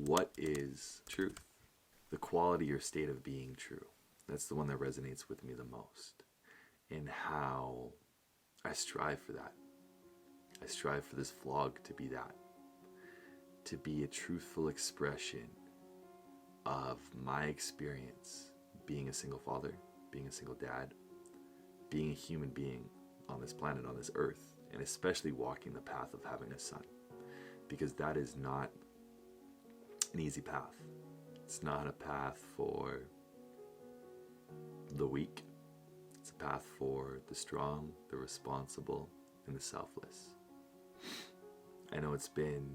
what is truth? The quality or state of being true. That's the one that resonates with me the most. And how I strive for that. I strive for this vlog to be that. To be a truthful expression of my experience being a single father, being a single dad, being a human being on this planet, on this earth, and especially walking the path of having a son. Because that is not an easy path. It's not a path for the weak. It's a path for the strong, the responsible, and the selfless. I know it's been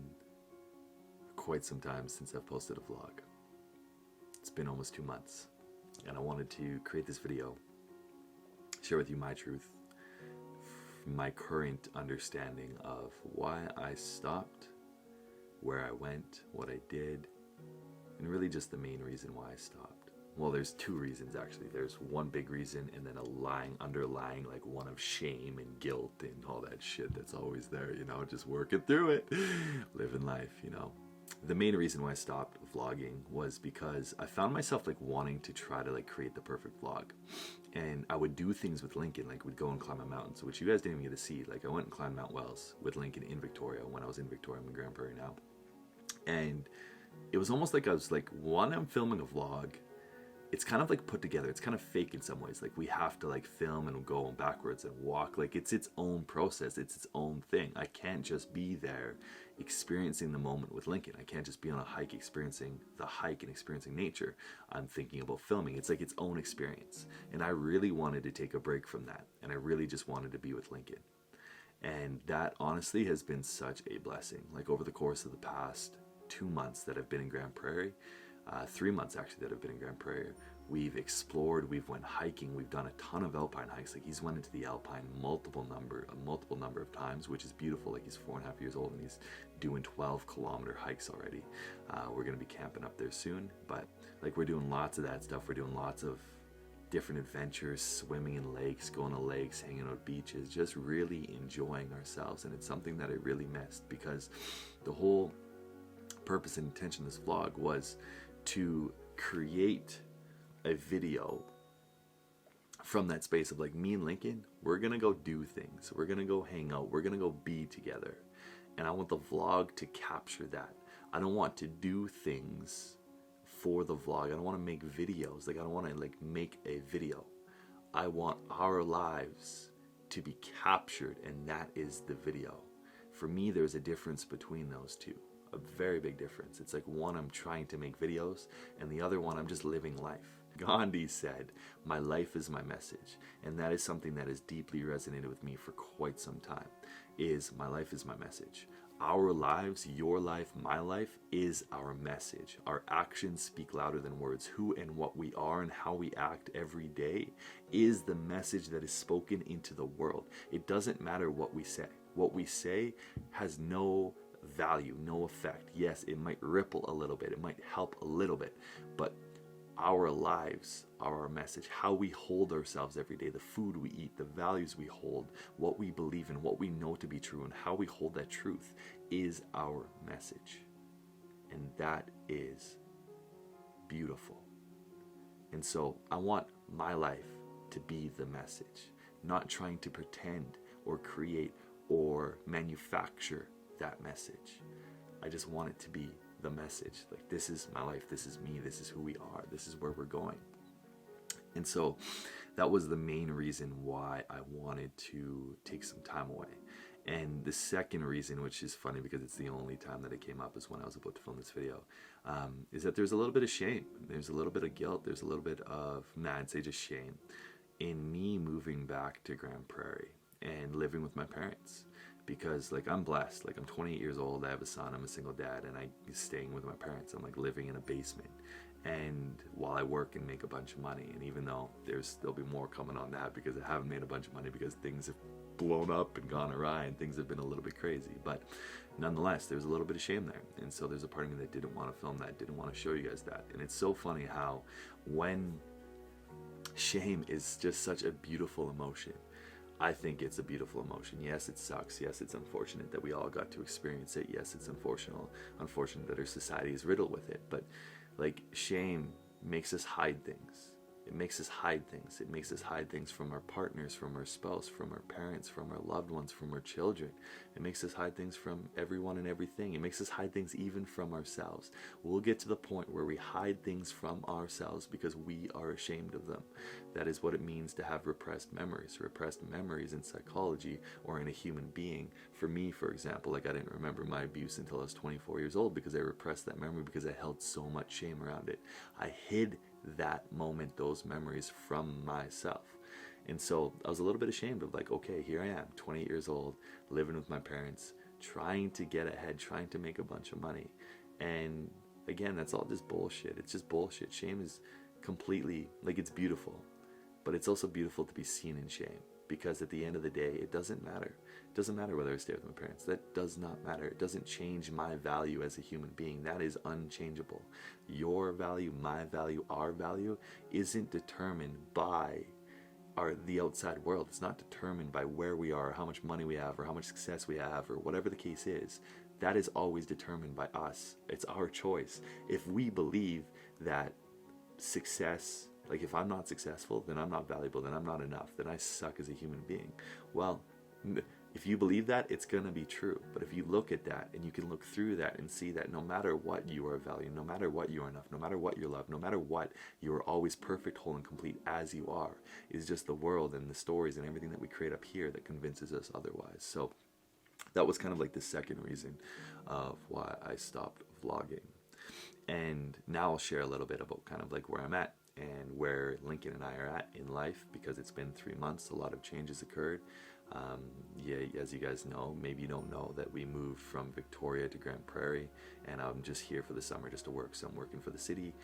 quite some time since I've posted a vlog. It's been almost 2 months, and I wanted to create this video, share with you my truth, my current understanding of why I stopped, where I went, what I did, and really just the main reason why I stopped. Well, there's 2 reasons actually. There's one big reason and then a underlying like one of shame and guilt and all that shit that's always there, you know, just working through it, living life, you know. The main reason why I stopped vlogging was because I found myself like wanting to try to like create the perfect vlog. And I would do things with Lincoln, like we'd go and climb a mountain, which you guys didn't even get to see. Like I went and climbed Mount Wells with Lincoln in Victoria when I was in Victoria. I'm in Grand Prairie now. And it was almost like I was like, when I'm filming a vlog, it's kind of like put together. It's kind of fake in some ways. Like we have to like film and go backwards and walk. Like it's its own process. It's its own thing. I can't just be there experiencing the moment with Lincoln. I can't just be on a hike experiencing the hike and experiencing nature. I'm thinking about filming. It's like its own experience. And I really wanted to take a break from that. And I really just wanted to be with Lincoln. And that honestly has been such a blessing. Like over the course of the past 2 months that I've been in Grand Prairie, 3 months actually that I've been in Grand Prairie, we've explored, we've went hiking, we've done a ton of alpine hikes. Like he's went into the alpine multiple number of times, which is beautiful. Like he's 4.5 years old and he's doing 12-kilometer hikes already. We're gonna be camping up there soon, but like we're doing lots of that stuff. We're doing lots of different adventures, swimming in lakes, going to lakes, hanging out at beaches, just really enjoying ourselves. And it's something that I really missed, because the whole purpose and intention of this vlog was to create a video from that space of like me and Lincoln, we're gonna go do things, we're gonna go hang out, we're gonna go be together. And I want the vlog to capture that. I don't want to do things for the vlog. I don't want to make videos. Like I don't want to like make a video. I want our lives to be captured, and that is the video. For me, there's a difference between those two. A very big difference. It's like one, I'm trying to make videos, and the other one, I'm just living life. Gandhi said, my life is my message. And that is something that has deeply resonated with me for quite some time, is my life is my message. Our lives, your life, my life, is our message. Our actions speak louder than words. Who and what we are and how we act every day is the message that is spoken into the world. It doesn't matter what we say. What we say has no value, no effect. Yes, it might ripple a little bit, it might help a little bit, but our lives are our message. How we hold ourselves every day, the food we eat, the values we hold, what we believe in, what we know to be true, and how we hold that truth is our message. And that is beautiful. And so I want my life to be the message, not trying to pretend or create or manufacture that message. I just want it to be the message. Like, this is my life, this is me, this is who we are, this is where we're going. And so that was the main reason why I wanted to take some time away. And the second reason, which is funny because it's the only time that it came up, is when I was about to film this video, is that there's a little bit of shame, there's a little bit of guilt, there's a little bit of, I'd say just shame in me moving back to Grand Prairie and living with my parents. Because like I'm blessed, like I'm 28 years old, I have a son, I'm a single dad, and I'm staying with my parents. I'm like living in a basement, and while I work and make a bunch of money, and even though there'll be more coming on that because I haven't made a bunch of money because things have blown up and gone awry and things have been a little bit crazy, but nonetheless there's a little bit of shame there. And so there's a part of me that didn't want to film that, didn't want to show you guys that. And it's so funny how when shame is just such a beautiful emotion, I think it's a beautiful emotion. Yes, it sucks. Yes, it's unfortunate that we all got to experience it. Yes, it's unfortunate that our society is riddled with it. But like, shame makes us hide things. It makes us hide things. It makes us hide things from our partners, from our spouse, from our parents, from our loved ones, from our children. It makes us hide things from everyone and everything. It makes us hide things even from ourselves. We'll get to the point where we hide things from ourselves because we are ashamed of them. That is what it means to have repressed memories. Repressed memories in psychology or in a human being. For me, for example, like, I didn't remember my abuse until I was 24 years old because I repressed that memory because I held so much shame around it. I hid that moment, those memories, from myself. And so I was a little bit ashamed of, like, okay, here I am, 28 years old, living with my parents, trying to get ahead, trying to make a bunch of money. And again, that's all just bullshit. It's just bullshit. Shame is completely, like, it's beautiful, but it's also beautiful to be seen in shame, because at the end of the day, it doesn't matter. It doesn't matter whether I stay with my parents. That does not matter. It doesn't change my value as a human being. That is unchangeable. Your value, my value, our value isn't determined by the outside world. It's not determined by where we are, how much money we have, or how much success we have, or whatever the case is. That is always determined by us. It's our choice. If we believe that success, like, if I'm not successful, then I'm not valuable, then I'm not enough, then I suck as a human being. Well, if you believe that, it's going to be true. But if you look at that and you can look through that and see that no matter what, you are valued, no matter what, you are enough, no matter what, you're loved, no matter what, you are always perfect, whole, and complete as you are. It's just the world and the stories and everything that we create up here that convinces us otherwise. So that was kind of like the second reason of why I stopped vlogging. And now I'll share a little bit about kind of like where I'm at and where Lincoln and I are at in life, because it's been 3 months. A lot of changes occurred. Yeah, as you guys know, maybe you don't know, that we moved from Victoria to Grand Prairie, and I'm just here for the summer just to work. So I'm working for the city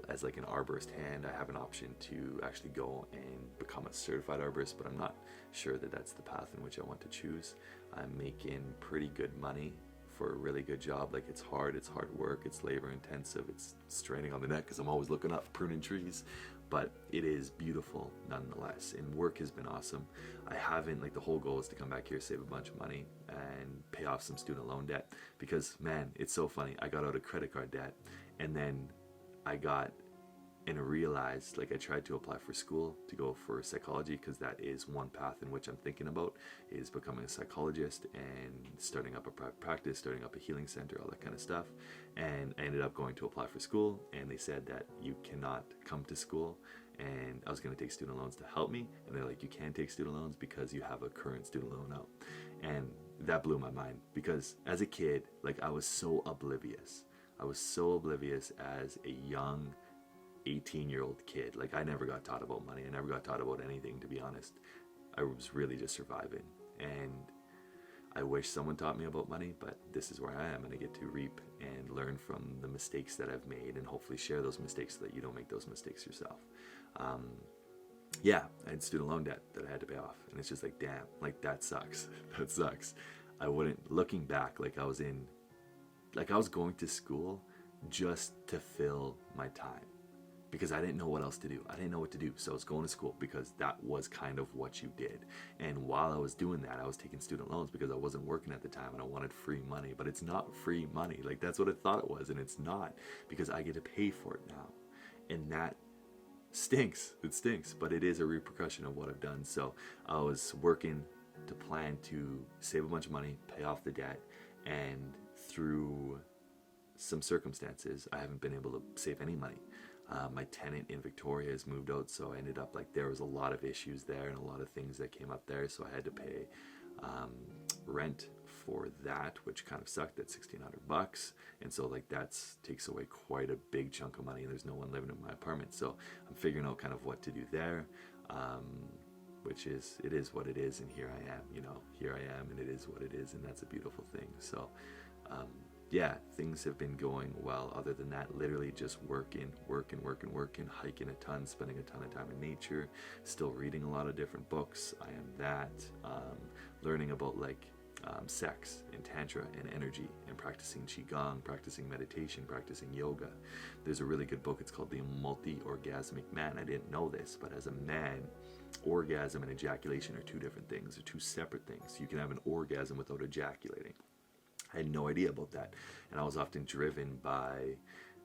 as like an arborist hand. I have an option to actually go and become a certified arborist, but I'm not sure that that's the path in which I want to choose. I'm making pretty good money for a really good job. Like, it's hard work, it's labor intensive, it's straining on the neck because I'm always looking up, pruning trees, but it is beautiful nonetheless, and work has been awesome. I haven't, like, the whole goal is to come back here, save a bunch of money, and pay off some student loan debt, because, man, it's so funny. I got out of credit card debt, and then I realized, like, I tried to apply for school to go for psychology, because that is one path in which I'm thinking about, is becoming a psychologist and starting up a private practice, starting up a healing center, all that kind of stuff. And I ended up going to apply for school, and they said that you cannot come to school, and I was going to take student loans to help me, and they're like, you can take student loans because you have a current student loan out. And that blew my mind, because as a kid, like, I was so oblivious. I was so oblivious as a young 18-year-old kid. Like, I never got taught about money. I never got taught about anything, to be honest. I was really just surviving. And I wish someone taught me about money, but this is where I am, and I get to reap and learn from the mistakes that I've made, and hopefully share those mistakes so that you don't make those mistakes yourself. Yeah, I had student loan debt that I had to pay off, and it's just like, damn, like, that sucks. That sucks. I wouldn't, looking back, like, I was going to school just to fill my time, because I didn't know what else to do. I didn't know what to do, so I was going to school because that was kind of what you did. And while I was doing that, I was taking student loans because I wasn't working at the time and I wanted free money. But it's not free money. Like, that's what I thought it was, and it's not, because I get to pay for it now. And that stinks. It stinks, but it is a repercussion of what I've done. So I was working to plan to save a bunch of money, pay off the debt, and through some circumstances, I haven't been able to save any money. My tenant in Victoria has moved out, so I ended up, like, there was a lot of issues there and a lot of things that came up there, so I had to pay rent for that, which kind of sucked. That's $1,600, and so, like, that takes away quite a big chunk of money, and there's no one living in my apartment, so I'm figuring out kind of what to do there, which is, it is what it is, and here I am, here I am, and it is what it is, and that's a beautiful thing. So yeah, things have been going well. Other than that, literally just working, hiking a ton, spending a ton of time in nature, still reading a lot of different books. I am that. Learning about, like, sex and tantra and energy, and practicing qigong, practicing meditation, practicing yoga. There's a really good book. It's called The Multi-Orgasmic Man. I didn't know this, but as a man, orgasm and ejaculation are two different things, or two separate things. You can have an orgasm without ejaculating. I had no idea about that, and I was often driven by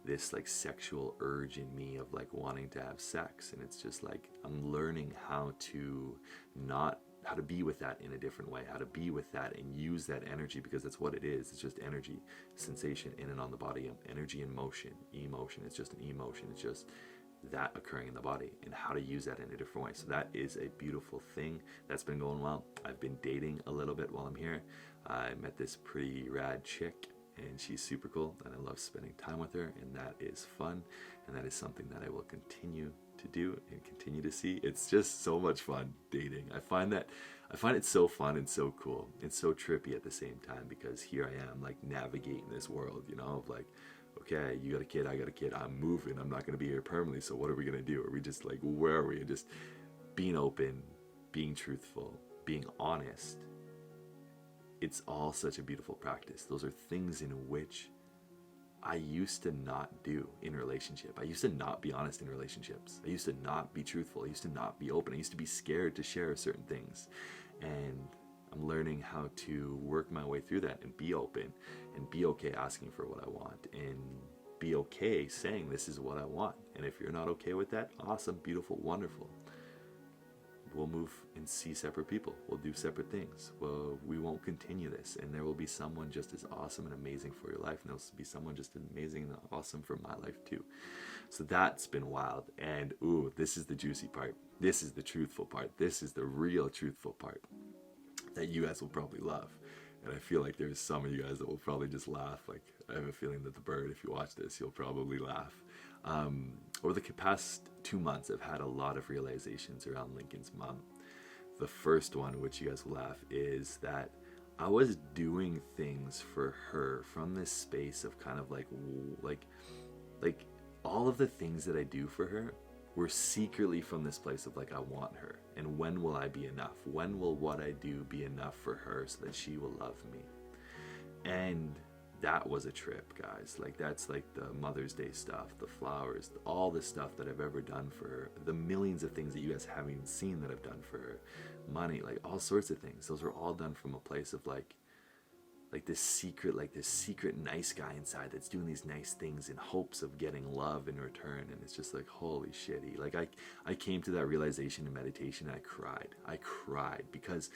this like sexual urge in me of like wanting to have sex, and it's just like I'm learning how to be with that in a different way, how to be with that and use that energy, because that's what it is. It's just energy, sensation in and on the body, energy and motion, emotion. It's just an emotion. It's just that occurring in the body, and how to use that in a different way. So that is a beautiful thing that's been going well. I've been dating a little bit while I'm here. I met this pretty rad chick, and she's super cool, and I love spending time with her, and that is fun, and that is something that I will continue to do and continue to see. It's just so much fun dating. I find it so fun and so cool and so trippy at the same time, because here I am like navigating this world, you know, of like, okay, you got a kid, I got a kid, I'm moving, I'm not going to be here permanently, so what are we going to do? Are we just like, where are we? Just being open, being truthful, being honest. It's all such a beautiful practice. Those are things in which I used to not do in a relationship. I used to not be honest in relationships. I used to not be truthful. I used to not be open. I used to be scared to share certain things. And I'm learning how to work my way through that and be open and be okay asking for what I want and be okay saying this is what I want. And if you're not okay with that, awesome, beautiful, wonderful. We'll move and see separate people. We'll do separate things. Well, we won't continue this, and there will be someone just as awesome and amazing for your life, and there'll be someone just as amazing and awesome for my life too. So that's been wild. And ooh, this is the juicy part. This is the truthful part. This is the real truthful part that you guys will probably love. And I feel like there's some of you guys that will probably just laugh. Like, I have a feeling that the bird, if you watch this, you'll probably laugh. Over the past 2 months, I've had a lot of realizations around Lincoln's mom. The first one, which you guys will laugh, is that I was doing things for her from this space of kind of like all of the things that I do for her were secretly from this place of like, I want her. And when will I be enough? When will what I do be enough for her so that she will love me? And that was a trip, guys. Like, that's like the Mother's Day stuff, the flowers, all the stuff that I've ever done for her, the millions of things that you guys haven't even seen that I've done for her, money, like all sorts of things. Those were all done from a place of like this secret nice guy inside that's doing these nice things in hopes of getting love in return. And it's just like, holy shitty. Like, I came to that realization in meditation, and I cried because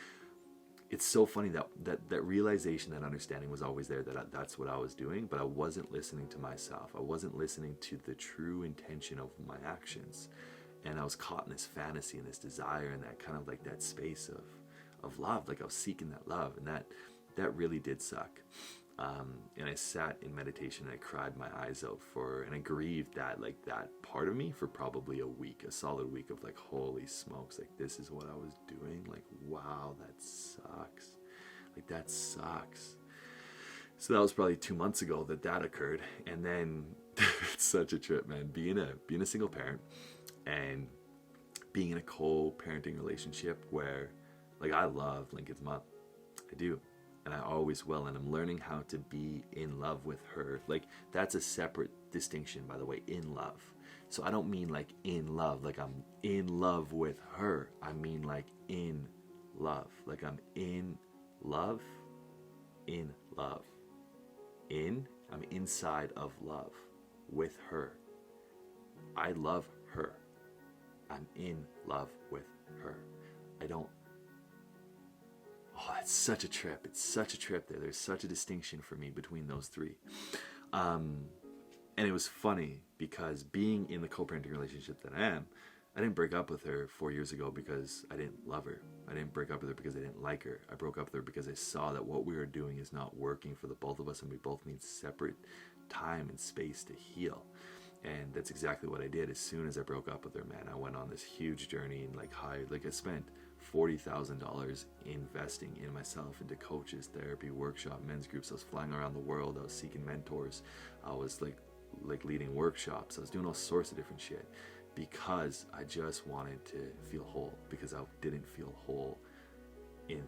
it's so funny that realization, that understanding was always there, that's what I was doing, but I wasn't listening to myself. I wasn't listening to the true intention of my actions. And I was caught in this fantasy and this desire and that kind of like that space of love. Like, I was seeking that love, and that really did suck. And I sat in meditation and I cried my eyes out and I grieved that part of me for probably a solid week of like, holy smokes, like, this is what I was doing. Like, wow, that sucks. Like, that sucks. So that was probably 2 months ago that occurred. And then it's such a trip, man, being a single parent and being in a co-parenting relationship where, like, I love Lincoln's mom. I do. And I always will, and I'm learning how to be in love with her. Like, that's a separate distinction, by the way, in love. So I don't mean like in love, like I'm in love with her. I mean like in love. Like, I'm in love, I'm inside of love with her. I love her. I'm in love with her. Oh, it's such a trip. It's such a trip there. There's such a distinction for me between those three. And it was funny because being in the co-parenting relationship that I am, I didn't break up with her 4 years ago because I didn't love her. I didn't break up with her because I didn't like her. I broke up with her because I saw that what we were doing is not working for the both of us, and we both need separate time and space to heal. And that's exactly what I did. As soon as I broke up with her, man, I went on this huge journey and I spent $40,000 investing in myself, into coaches, therapy, workshop, men's groups. I was flying around the world. I was seeking mentors. I was like leading workshops. I was doing all sorts of different shit because I just wanted to feel whole, because I didn't feel whole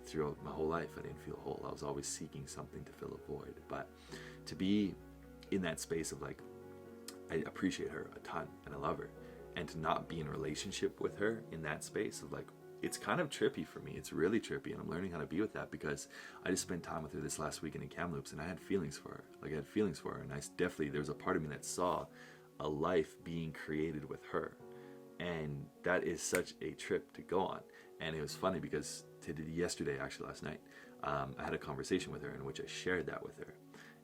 throughout my whole life. I didn't feel whole. I was always seeking something to fill a void. But to be in that space of like, I appreciate her a ton and I love her. and to not be in a relationship with her in that space of like, it's kind of trippy for me. It's really trippy, and I'm learning how to be with that because I just spent time with her this last weekend in Kamloops, and I had feelings for her. Like, I had feelings for her, and I definitely, there was a part of me that saw a life being created with her, and that is such a trip to go on. And it was funny because yesterday, actually last night, I had a conversation with her in which I shared that with her,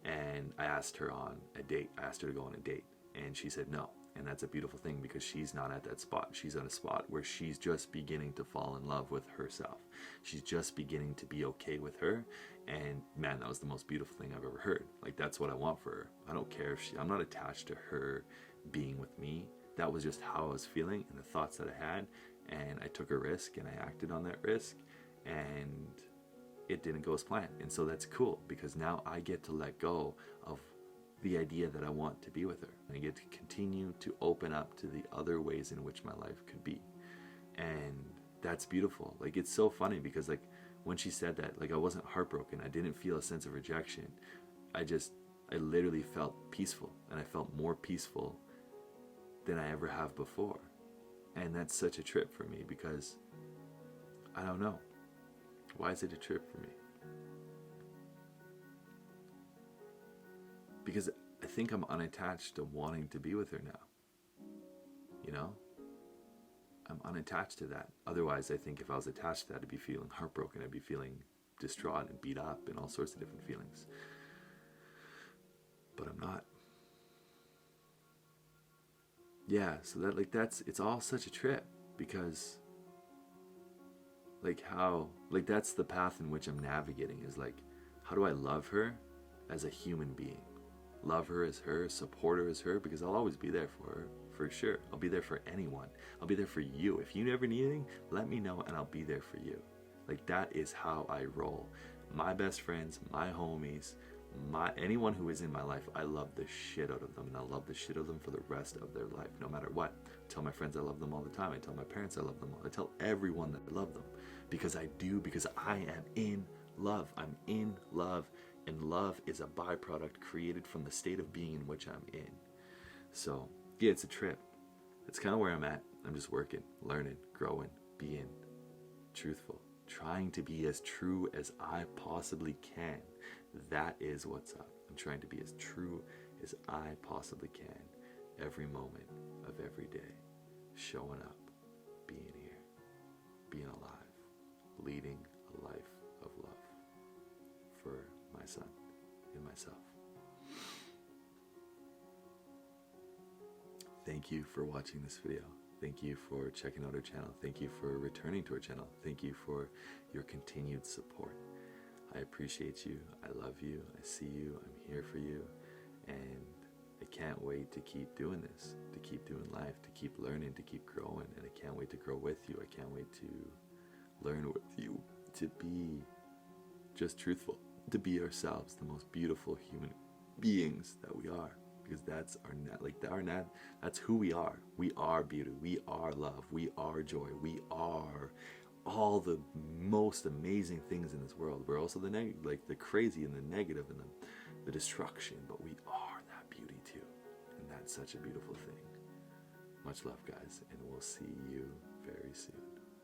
and I asked her on a date. I asked her to go on a date, and she said no. And that's a beautiful thing because she's not at that spot. She's at a spot where she's just beginning to fall in love with herself. She's just beginning to be okay with her. And man, that was the most beautiful thing I've ever heard. Like, that's what I want for her. I don't care if I'm not attached to her being with me. That was just how I was feeling and the thoughts that I had. And I took a risk and I acted on that risk. And it didn't go as planned. And so that's cool because now I get to let go of the idea that I want to be with her. I get to continue to open up to the other ways in which my life could be. And that's beautiful. Like, it's so funny because like when she said that, like, I wasn't heartbroken. I didn't feel a sense of rejection. I literally felt peaceful, and I felt more peaceful than I ever have before. And that's such a trip for me because I don't know. Why is it a trip for me? Because I think I'm unattached to wanting to be with her now. You know? I'm unattached to that. Otherwise, I think if I was attached to that, I'd be feeling heartbroken. I'd be feeling distraught and beat up and all sorts of different feelings. But I'm not. Yeah, so it's all such a trip because that's the path in which I'm navigating is like, how do I love her as a human being? Love her as her, support her as her, because I'll always be there for her, for sure. I'll be there for anyone. I'll be there for you. If you ever need anything, let me know and I'll be there for you. Like, that is how I roll. My best friends, my homies, anyone who is in my life, I love the shit out of them, and I love the shit out of them for the rest of their life, no matter what. I tell my friends I love them all the time. I tell my parents I love them all. I tell everyone that I love them because I do, because I am in love. I'm in love. And love is a byproduct created from the state of being in which I'm in. So, yeah, it's a trip. It's kind of where I'm at. I'm just working, learning, growing, being truthful, trying to be as true as I possibly can. That is what's up. I'm trying to be as true as I possibly can every moment of every day. Showing up, being here, being alive, leading a life of love for my son and myself. Thank you for watching this video. Thank you for checking out our channel. Thank you for returning to our channel. Thank you for your continued support. I appreciate you. I love you. I see you. I'm here for you. And I can't wait to keep doing this, to keep doing life, to keep learning, to keep growing. And I can't wait to grow with you. I can't wait to learn with you, to be just truthful, to be ourselves, the most beautiful human beings that we are, because that's that's who we are. We are beauty, we are love, we are joy, we are all the most amazing things in this world. We're also the crazy and the negative and the destruction, but we are that beauty too, and that's such a beautiful thing. Much love, guys, and we'll see you very soon.